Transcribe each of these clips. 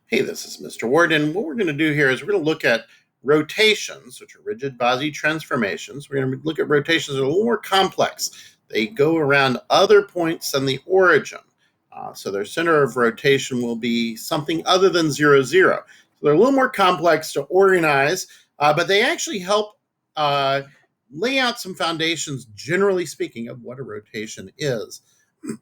Hey, this is Mr. Ward, and what we're going to do here is we're going to look at rotations, which are rigid Bose transformations. We're going to look at rotations that are a little more complex. They go around other points than the origin. So their center of rotation will be something other than 0, 0. So they're a little more complex to organize, but they actually help lay out some foundations, generally speaking, of what a rotation is,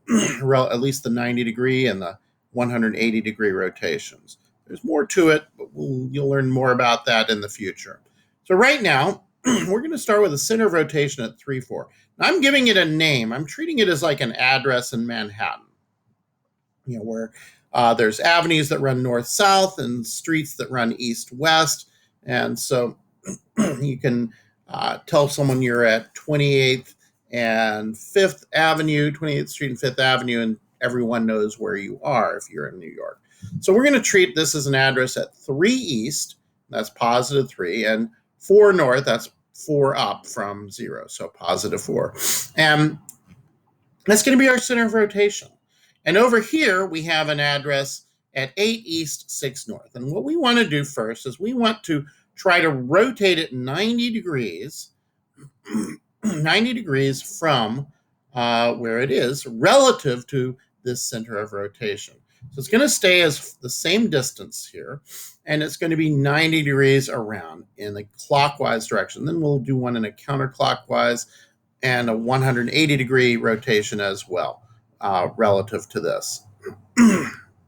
at least the 90 degree and the 180 degree rotations. There's more to it, but you'll learn more about that in the future. So right now, we're going to start with a center of rotation at 3, 4. Now, I'm giving it a name. I'm treating it as like an address in Manhattan, where there's avenues that run north-south and streets that run east-west. And so you can tell someone you're at 28th and 5th Avenue, 28th Street and 5th Avenue, and everyone knows where you are if you're in New York. So we're going to treat this as an address at 3 east, that's positive 3, and 4 north, that's 4 up from 0, so positive 4. And that's going to be our center of rotation. And over here, we have an address at 8 east, 6 north. And what we want to do first is we want to try to rotate it 90 degrees, 90 degrees from where it is relative to this center of rotation. So it's going to stay as the same distance here, and it's going to be 90 degrees around in a clockwise direction. Then we'll do one in a counterclockwise and a 180 degree rotation as well, relative to this.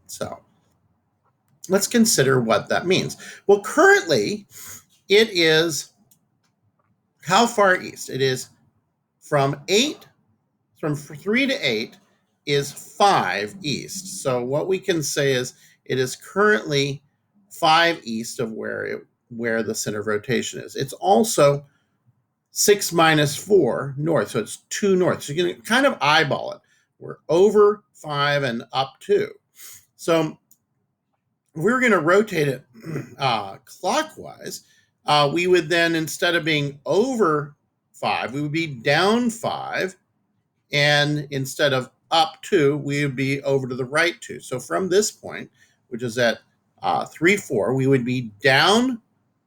So let's consider what that means. Well, currently it is how far east? It is from 3 to 8 is 5 east. So what we can say is it is currently 5 east of where the center of rotation is. It's also 6 minus 4 north, so it's 2 north. So you can kind of eyeball it. We're over 5 and up 2. So if we were going to rotate it clockwise, we would then, instead of being over 5, we would be down 5. And instead of up 2, we would be over to the right 2. So from this point, which is at 3, 4, we would be down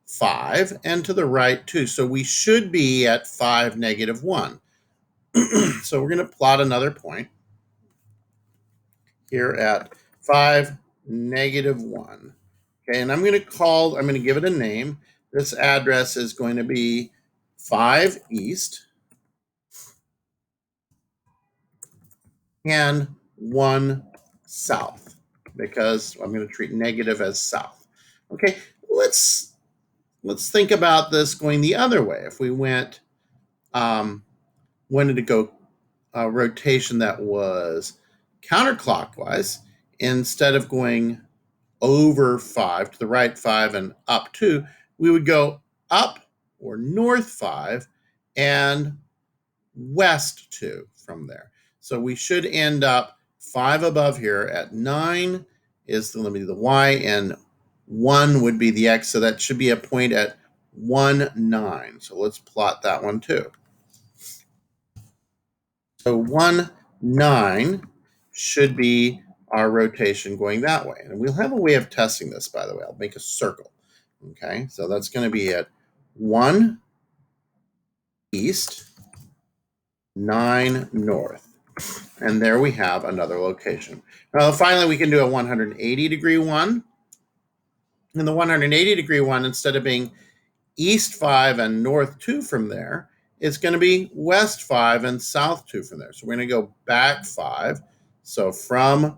5 and to the right 2. So we should be at 5, negative 1. So we're going to plot another point here at 5, negative 1. Okay, and I'm going to give it a name. This address is going to be 5 east and 1 south, because I'm going to treat negative as south. Okay, let's think about this going the other way. If we wanted to go a rotation that was counterclockwise, instead of going over 5 to the right 5 and up 2, we would go up or north 5 and west 2 from there. So we should end up 5 above here at 9 is the limit of the y, and 1 would be the x. So that should be a point at 1, 9. So let's plot that one too. So 1, 9 should be our rotation going that way. And we'll have a way of testing this, by the way. I'll make a circle. Okay, so that's going to be at 1 east, 9 north. And there we have another location. Now, finally, we can do a 180 degree one. And the 180 degree one, instead of being east 5 and north 2 from there, it's going to be west 5 and south 2 from there. So we're going to go back 5. So from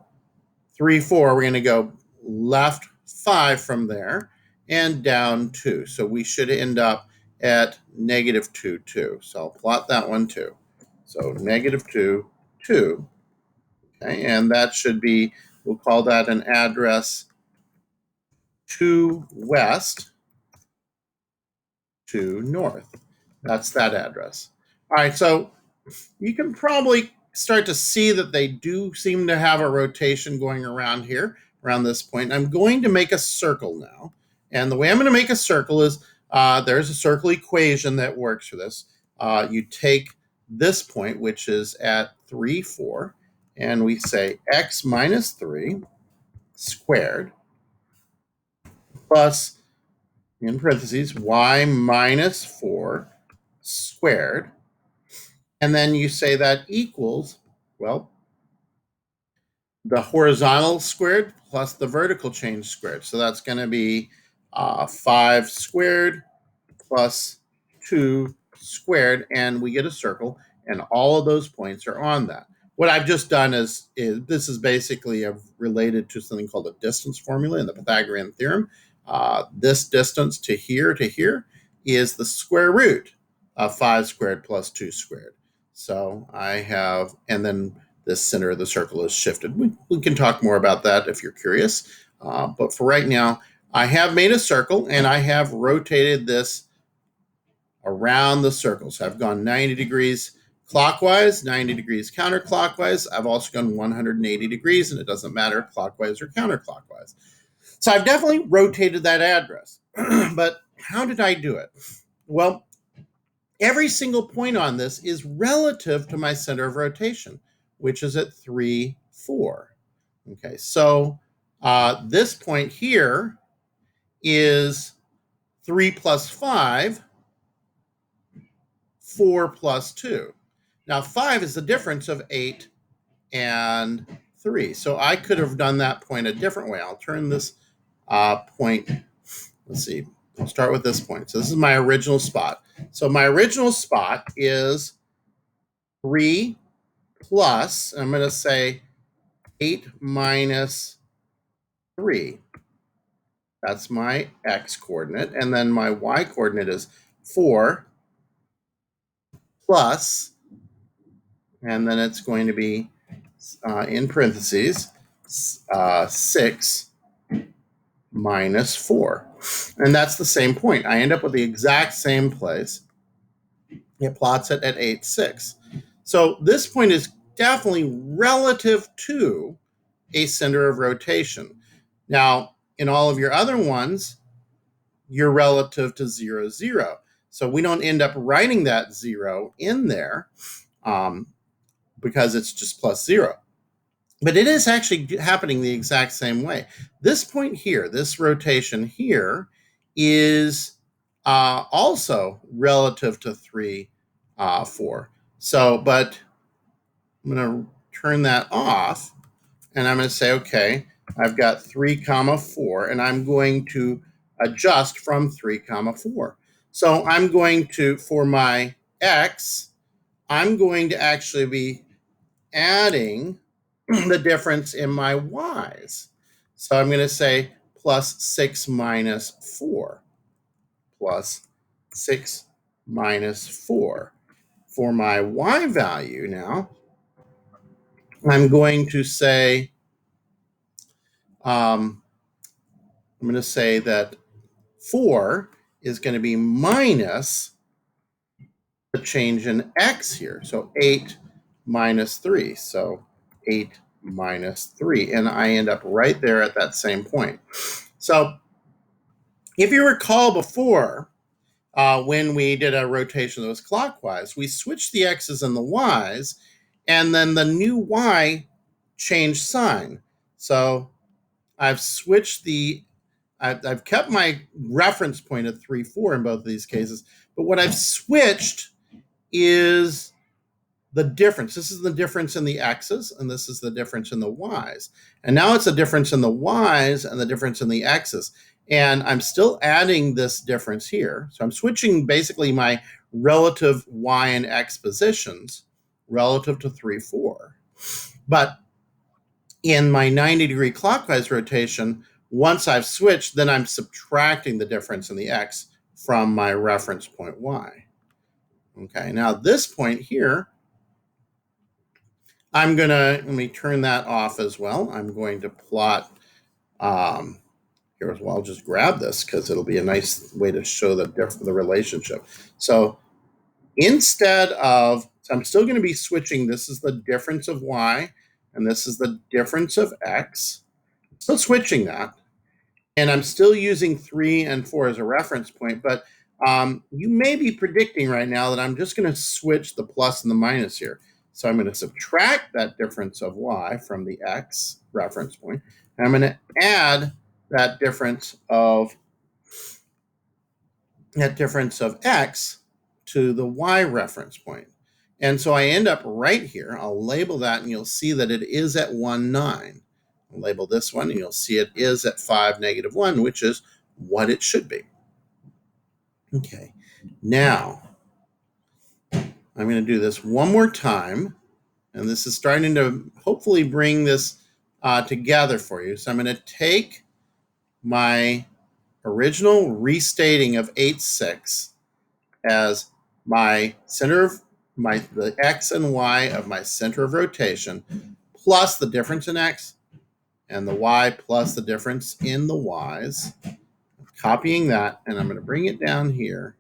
3, 4, we're going to go left 5 from there and down 2. So we should end up at negative 2, 2. So I'll plot that one too. So negative 2, 2. Okay, and that should be, we'll call that an address 2 west, 2 north. That's that address. All right, so you can probably start to see that they do seem to have a rotation going around here, around this point. I'm going to make a circle now. And the way I'm going to make a circle is there's a circle equation that works for this. You take this point, which is at 3, 4, and we say x minus 3 squared plus, in parentheses, y minus 4 squared. And then you say that equals, well, the horizontal squared plus the vertical change squared. So that's going to be 5 squared plus 2 squared, and we get a circle, and all of those points are on that. What I've just done is this is basically related to something called a distance formula in the Pythagorean theorem. This distance to here is the square root of 5 squared plus 2 squared. So I have, and then this center of the circle is shifted. We can talk more about that if you're curious. But for right now, I have made a circle, and I have rotated this around the circle. So I've gone 90 degrees clockwise, 90 degrees counterclockwise. I've also gone 180 degrees, and it doesn't matter clockwise or counterclockwise. So I've definitely rotated that address. But how did I do it? Well, every single point on this is relative to my center of rotation, which is at 3, 4. Okay, so this point here is 3 plus 5, 4 plus 2. Now, 5 is the difference of 8 and 3. So I could have done that point a different way. I'll turn this point, let's see, I'll start with this point. So this is my original spot. So my original spot is 3 plus, I'm going to say 8 minus 3. That's my x coordinate. And then my y coordinate is 4 plus, and then it's going to be in parentheses 6 minus 4. And that's the same point. I end up with the exact same place. It plots it at 8, 6. So this point is definitely relative to a center of rotation. Now, in all of your other ones, you're relative to 0, 0. So we don't end up writing that 0 in there because it's just plus 0. But it is actually happening the exact same way. This point here, this rotation here, is also relative to 3, 4. So, but I'm going to turn that off, and I'm going to say, okay, I've got 3, 4, and I'm going to adjust from 3, 4. So I'm going to, for my x, I'm going to actually be adding the difference in my y's. So I'm going to say plus 6 minus 4, plus 6 minus 4. For my y value now, I'm going to say, I'm going to say that 4 is going to be minus the change in x here. So 8 minus 3. So 8 minus 3. And I end up right there at that same point. So if you recall before, when we did a rotation that was clockwise, we switched the x's and the y's, and then the new y changed sign. So I've switched I've kept my reference point at 3, 4 in both of these cases, but what I've switched is the difference. This is the difference in the x's, and this is the difference in the y's. And now it's a difference in the y's and the difference in the x's. And I'm still adding this difference here. So I'm switching basically my relative y and x positions relative to 3, 4. But in my 90-degree clockwise rotation, once I've switched, then I'm subtracting the difference in the x from my reference point y. Okay, now this point here, let me turn that off as well. I'm going to plot here as well. I'll just grab this because it'll be a nice way to show the relationship. So I'm still going to be switching. This is the difference of y, and this is the difference of x. Still switching that. And I'm still using 3 and 4 as a reference point, but you may be predicting right now that I'm just going to switch the plus and the minus here. So I'm going to subtract that difference of y from the x reference point, and I'm going to add that difference of that difference of x to the y reference point. And so I end up right here. I'll label that, and you'll see that it is at 1, 9. I'll label this one, and you'll see it is at 5, negative 1, which is what it should be. Okay, now I'm going to do this one more time, and this is starting to hopefully bring this together for you. So I'm going to take my original restating of 8, 6 as my center of the x and y of my center of rotation plus the difference in x and the y plus the difference in the y's. I'm copying that, and I'm going to bring it down here.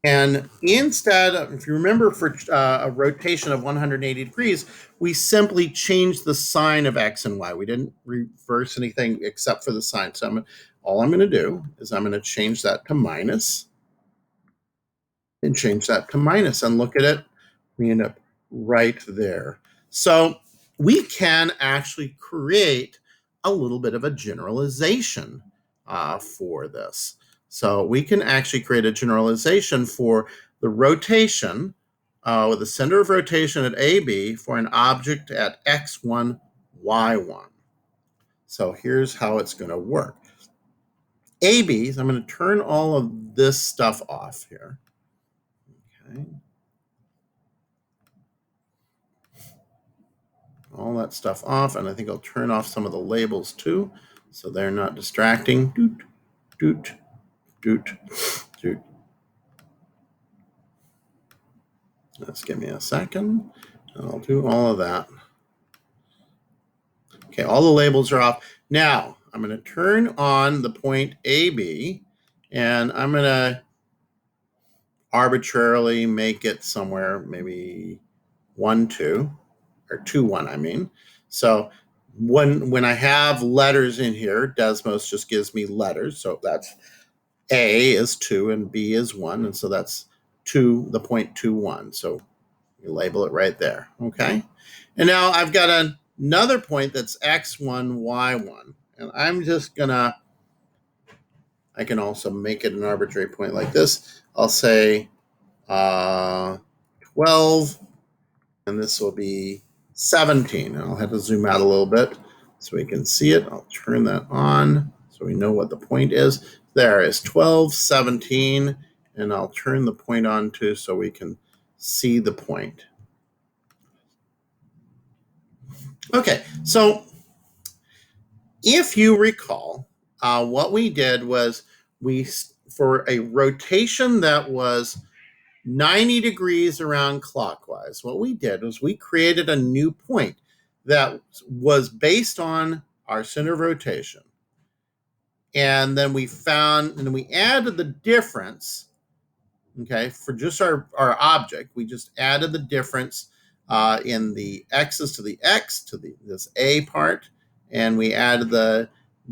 And instead of, if you remember, for a rotation of 180 degrees, we simply changed the sign of x and y. We didn't reverse anything except for the sign. So all I'm going to do is I'm going to change that to minus and change that to minus. And look at it. We end up right there. So we can actually create a little bit of a generalization for this. So we can actually create a generalization for the rotation with the center of rotation at AB for an object at x1, y1. So here's how it's going to work. AB, I'm going to turn all of this stuff off here. Okay. All that stuff off, and I think I'll turn off some of the labels too, so they're not distracting. Doot, doot, doot, doot. Just give me a second, and I'll do all of that. Okay, all the labels are off. Now, I'm going to turn on the point AB, and I'm going to arbitrarily make it somewhere, maybe 1, 2, or 2, 1, I mean. So when I have letters in here, Desmos just gives me letters. So that's A is 2 and B is 1. And so that's 2, the point 2, 1. So you label it right there. Okay. And now I've got another point that's x1, y1. And I'm just going to, I can also make it an arbitrary point like this. I'll say 12, and this will be 17. I'll have to zoom out a little bit so we can see it. I'll turn that on so we know what the point is. There is 12, 17, and I'll turn the point on too so we can see the point. Okay, so if you recall, what we did was for a rotation that was 90 degrees around clockwise, what we did was we created a new point that was based on our center of rotation. And then we added the difference, okay, for just our object. We just added the difference in the x's to the x to this A part, and we added the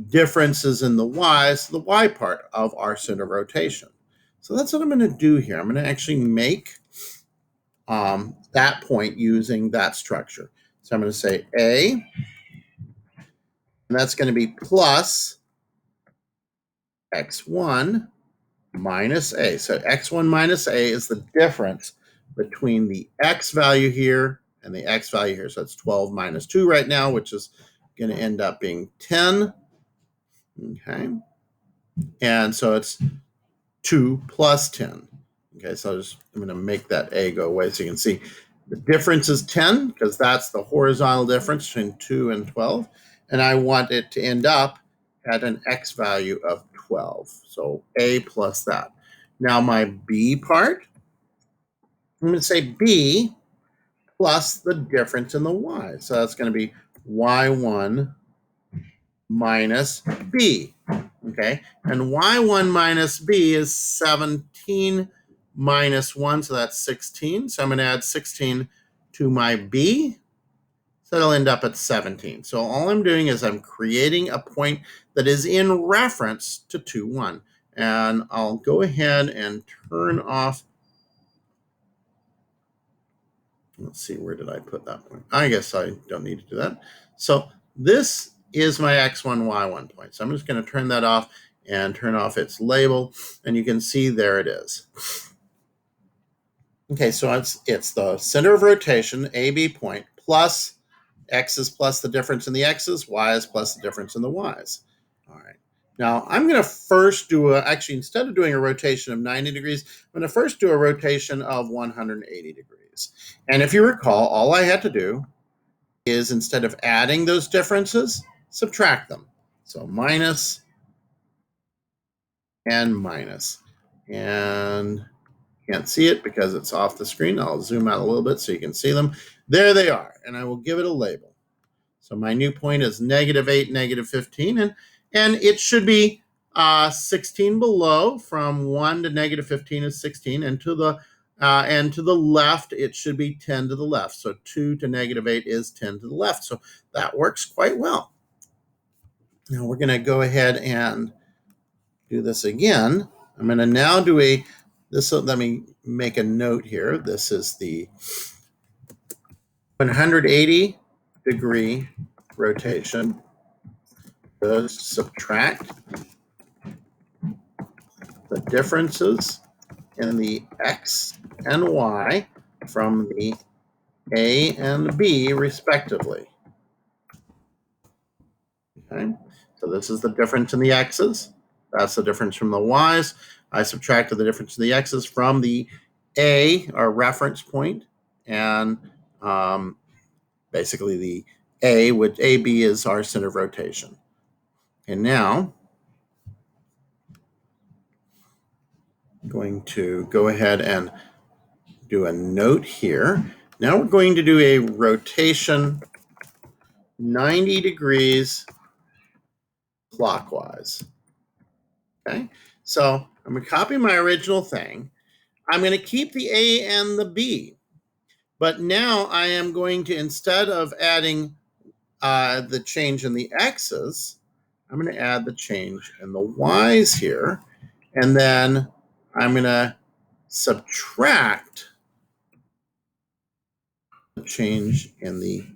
differences in the y's to the y part of our center of rotation. So that's what I'm going to do here. I'm going to actually make that point using that structure. So I'm going to say A, and that's going to be plus x1 minus A. So x1 minus A is the difference between the x value here and the x value here. So it's 12 minus 2 right now, which is going to end up being 10. Okay. And so it's 2 plus 10. Okay, so I'm going to make that A go away so you can see the difference is 10 because that's the horizontal difference between 2 and 12. And I want it to end up at an x value of 12. So A plus that. Now my B part, I'm going to say B plus the difference in the y. So that's going to be y1 minus B. Okay, and y1 minus b is 17 minus 1, so that's 16. So I'm going to add 16 to my b, so it'll end up at 17. So all I'm doing is I'm creating a point that is in reference to 2, 1. And I'll go ahead and turn off. Let's see, where did I put that point? I guess I don't need to do that. So this is my x1, y1 point. So I'm just going to turn that off and turn off its label, and you can see there it is. Okay, so it's the center of rotation, AB point, plus x is plus the difference in the x's, y is plus the difference in the y's. All right. Now, I'm going to first do actually, instead of doing a rotation of 90 degrees, I'm going to first do a rotation of 180 degrees. And if you recall, all I had to do is, instead of adding those differences, subtract them. So minus and minus. And can't see it because it's off the screen. I'll zoom out a little bit so you can see them. There they are, and I will give it a label. So my new point is -8, -15, and it should be 16 below. From 1 to -15 is 16, and to the left it should be 10 to the left. So 2 to -8 is 10 to the left. So that works quite well. Now we're going to go ahead and do this again. I'm going to now do let me make a note here. This is the 180 degree rotation. So subtract the differences in the x and y from the a and b respectively. Okay, so this is the difference in the x's. That's the difference from the y's. I subtracted the difference in the x's from the a, our reference point, and basically the a, which AB is our center of rotation. And now I'm going to go ahead and do a note here. Now we're going to do a rotation 90 degrees clockwise. Okay, so I'm going to copy my original thing. I'm going to keep the A and the B, but now I am going to, instead of adding the change in the x's, I'm going to add the change in the y's here, and then I'm going to subtract the change in the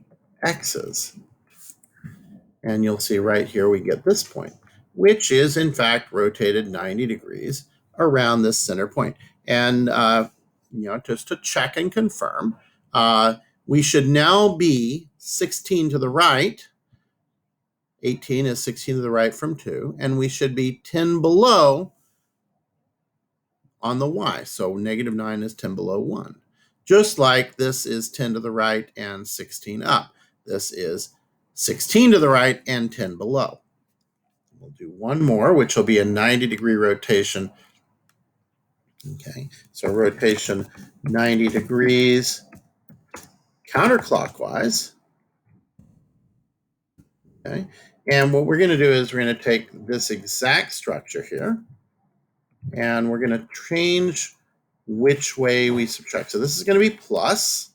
x's. And you'll see right here we get this point, which is in fact rotated 90 degrees around this center point. And just to check and confirm, we should now be 16 to the right. 18 is 16 to the right from 2, and we should be 10 below on the y. So -9 is 10 below 1. Just like this is 10 to the right and 16 up. This is 16 to the right and 10 below. We'll do one more, which will be a 90 degree rotation. Okay, so rotation 90 degrees counterclockwise. Okay, and what we're going to do is we're going to take this exact structure here, and we're going to change which way we subtract. So this is going to be plus,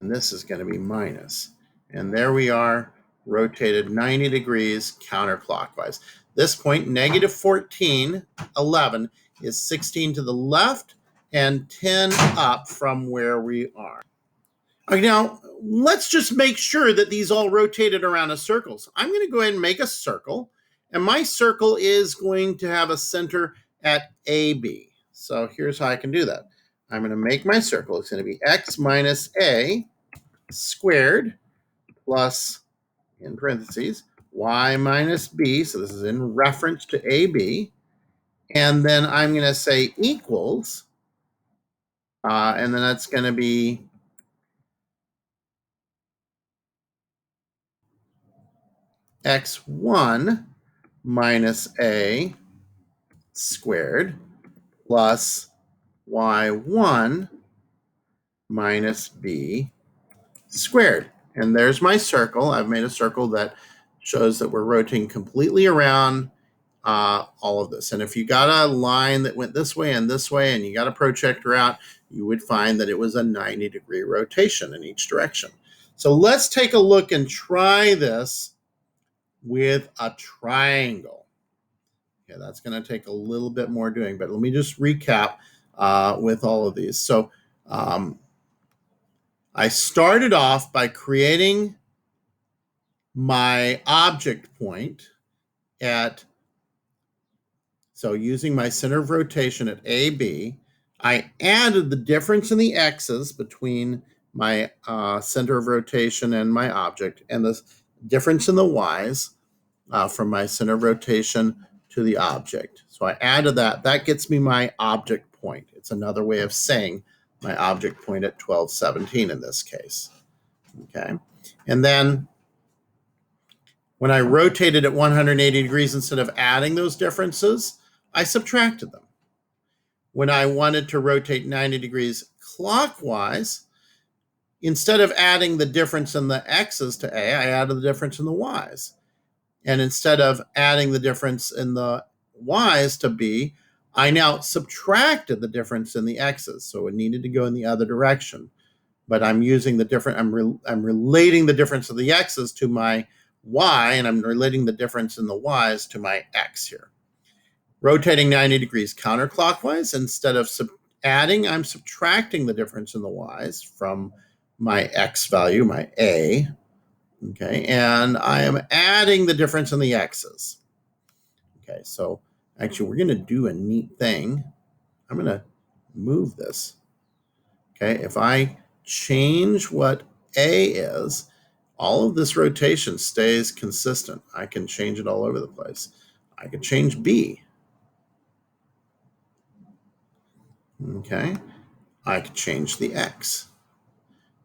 and this is going to be minus. And there we are, rotated 90 degrees counterclockwise. This point, -14, 11, is 16 to the left and 10 up from where we are. Okay, now, let's just make sure that these all rotated around a circle. So I'm going to go ahead and make a circle, and my circle is going to have a center at AB. So here's how I can do that. I'm going to make my circle. It's going to be x minus a squared plus, in parentheses, y minus b. So this is in reference to AB. And then I'm going to say equals, and then that's going to be x1 minus a squared plus y1 minus b squared. And there's my circle. I've made a circle that shows that we're rotating completely around all of this. And if you got a line that went this way and you got a protractor out, you would find that it was a 90 degree rotation in each direction. So let's take a look and try this with a triangle. Okay, that's going to take a little bit more doing, but let me just recap with all of these. So I started off by creating my object point at, so using my center of rotation at AB, I added the difference in the x's between my center of rotation and my object, and the difference in the y's from my center of rotation to the object. So I added that. That gets me my object point. It's another way of saying my object point at 1217 in this case. Okay. And then when I rotated at 180 degrees, instead of adding those differences, I subtracted them. When I wanted to rotate 90 degrees clockwise, instead of adding the difference in the x's to A, I added the difference in the y's. And instead of adding the difference in the y's to B, I now subtracted the difference in the x's. So it needed to go in the other direction. But I'm using the different, I'm relating the difference of the x's to my y, and I'm relating the difference in the y's to my x here. Rotating 90 degrees counterclockwise, instead of adding, I'm subtracting the difference in the y's from my x value, my A. Okay, and I am adding the difference in the x's. Okay, so actually we're going to do a neat thing. I'm going to move this. Okay, if I change what A is, all of this rotation stays consistent. I can change it all over the place. I can change B. Okay, I could change the X.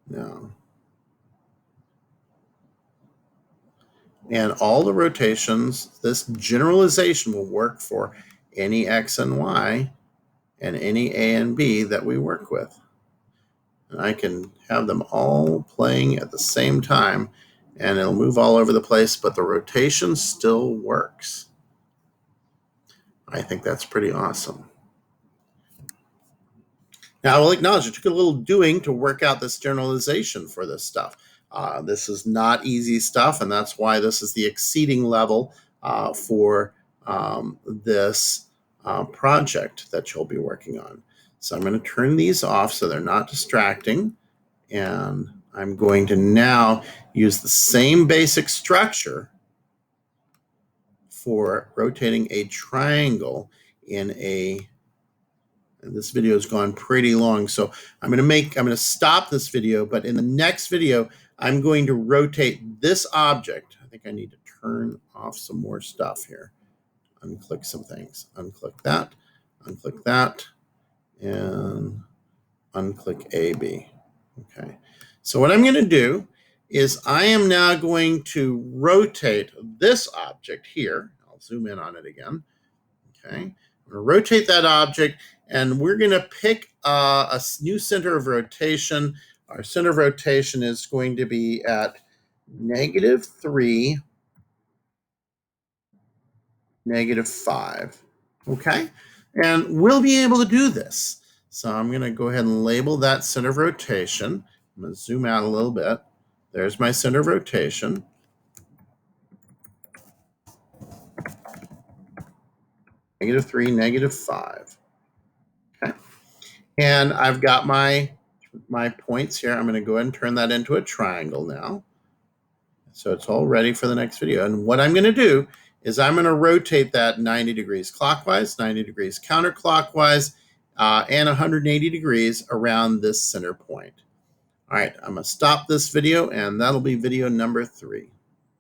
Now, and all the rotations, this generalization will work for any X and Y and any A and B that we work with. And I can have them all playing at the same time, and it'll move all over the place, but the rotation still works. I think that's pretty awesome. Now, I will acknowledge it took a little doing to work out this generalization for this stuff. This is not easy stuff, and that's why this is the exceeding level for this project that you'll be working on. So I'm going to turn these off so they're not distracting, and I'm going to now use the same basic structure for rotating a triangle in a, and this video has gone pretty long, so I'm going to stop this video, but in the next video, I'm going to rotate this object. I think I need to turn off some more stuff here. Unclick some things. Unclick that, and unclick AB. Okay. So what I'm going to do is I am now going to rotate this object here. I'll zoom in on it again. Okay. I'm going to rotate that object, and we're going to pick a new center of rotation. Our center of rotation is going to be at -3, -5. Okay. And we'll be able to do this. So I'm going to go ahead and label that center of rotation. I'm going to zoom out a little bit. There's my center of rotation. -3, -5. Okay. And I've got my points here. I'm going to go ahead and turn that into a triangle now. So it's all ready for the next video. And what I'm going to do is I'm going to rotate that 90 degrees clockwise, 90 degrees counterclockwise, and 180 degrees around this center point. All right, I'm going to stop this video, and that'll be video number 3.